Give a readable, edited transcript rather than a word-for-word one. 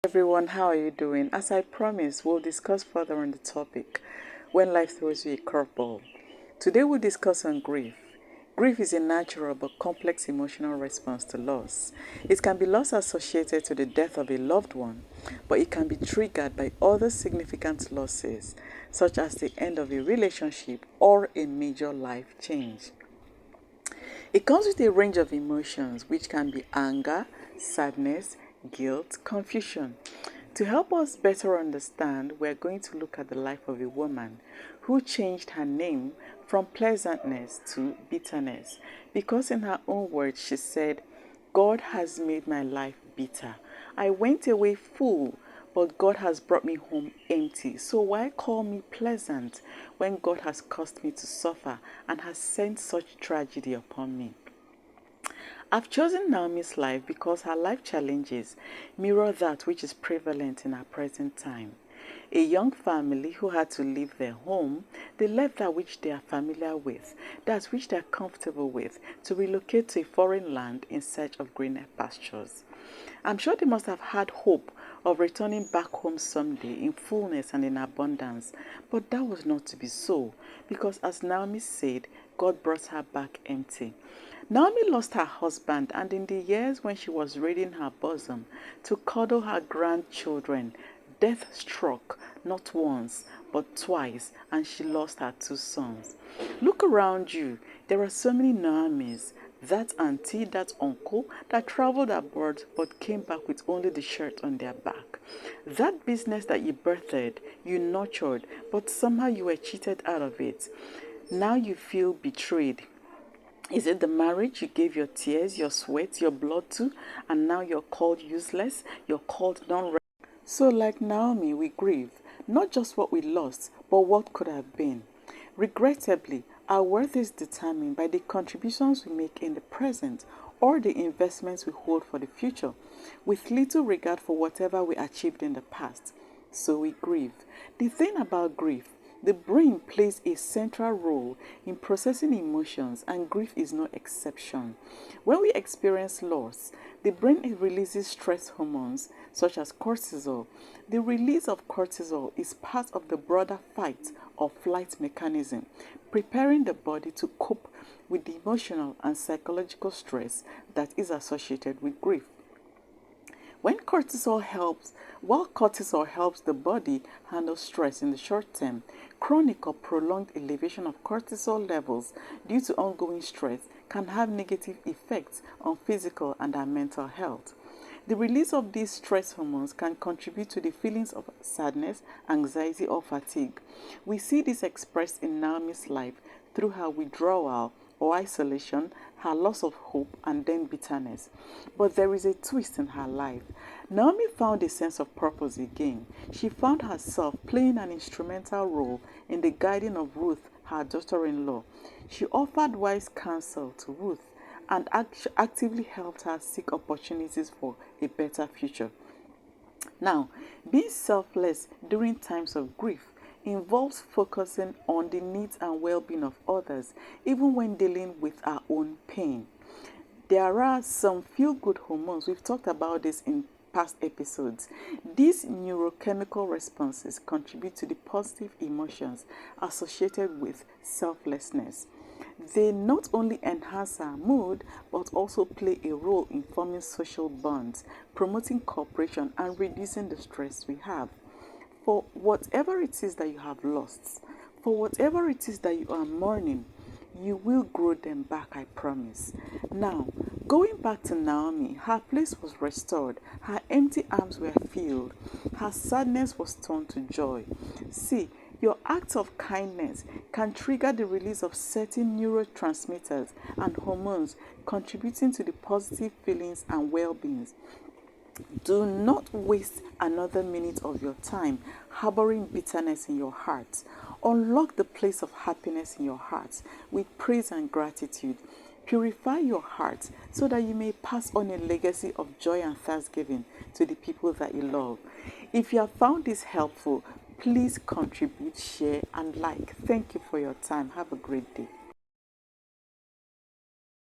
Everyone, how are you doing? As I promised, we'll discuss further on the topic when life throws you a curveball. Today we'll discuss on grief. Grief is a natural but complex emotional response to loss. It can be loss associated to the death of a loved one, but it can be triggered by other significant losses, such as the end of a relationship or a major life change. It comes with a range of emotions, which can be anger, sadness, guilt, confusion. To help us better understand, we're going to look at the life of a woman who changed her name from pleasantness to bitterness because, in her own words, she said, God has made my life bitter. I went away full, but God has brought me home empty. So why call me pleasant when God has caused me to suffer and has sent such tragedy upon me? I've chosen Naomi's life because her life challenges mirror that which is prevalent in our present time. A young family who had to leave their home, they left that which they are familiar with, that which they are comfortable with, to relocate to a foreign land in search of greener pastures. I'm sure they must have had hope of returning back home someday in fullness and in abundance, but that was not to be so, because as Naomi said, God brought her back empty. Naomi lost her husband, and in the years when she was raiding her bosom to cuddle her grandchildren, death struck not once but twice, and she lost her two sons. Look around you. There are so many Naomis. That auntie, that uncle that traveled abroad but came back with only the shirt on their back. That business that you birthed, you nurtured, but somehow you were cheated out of it. Now you feel betrayed. Is it the marriage you gave your tears, your sweat, your blood to, and now you're called useless? You're called non. So, like Naomi, we grieve not just what we lost, but what could have been. Regrettably, our worth is determined by the contributions we make in the present or the investments we hold for the future, with little regard for whatever we achieved in the past. So we grieve. The thing about grief, the brain plays a central role in processing emotions, and grief is no exception. When we experience loss, the brain releases stress hormones such as cortisol. The release of cortisol is part of the broader fight or flight mechanism, preparing the body to cope with the emotional and psychological stress that is associated with grief. While cortisol helps the body handle stress in the short term, chronic or prolonged elevation of cortisol levels due to ongoing stress can have negative effects on physical and our mental health. The release of these stress hormones can contribute to the feelings of sadness, anxiety, or fatigue. We see this expressed in Naomi's life through her withdrawal or isolation, her loss of hope, and then bitterness. But there is a twist in her life. Naomi found a sense of purpose again. She found herself playing an instrumental role in the guiding of Ruth, her daughter-in-law. She offered wise counsel to Ruth and actively helped her seek opportunities for a better future. Now, being selfless during times of grief involves focusing on the needs and well-being of others, even when dealing with our own pain. There are some feel-good hormones. We've talked about this in past episodes. These neurochemical responses contribute to the positive emotions associated with selflessness. They not only enhance our mood, but also play a role in forming social bonds, promoting cooperation, and reducing the stress we have. For whatever it is that you have lost, for whatever it is that you are mourning, you will grow them back, I promise. Now, going back to Naomi, her place was restored, her empty arms were filled, her sadness was turned to joy. See, your acts of kindness can trigger the release of certain neurotransmitters and hormones contributing to the positive feelings and well-being. Do not waste another minute of your time harboring bitterness in your heart. Unlock the place of happiness in your heart with praise and gratitude. Purify your heart so that you may pass on a legacy of joy and thanksgiving to the people that you love. If you have found this helpful, please contribute, share, and like. Thank you for your time. Have a great day.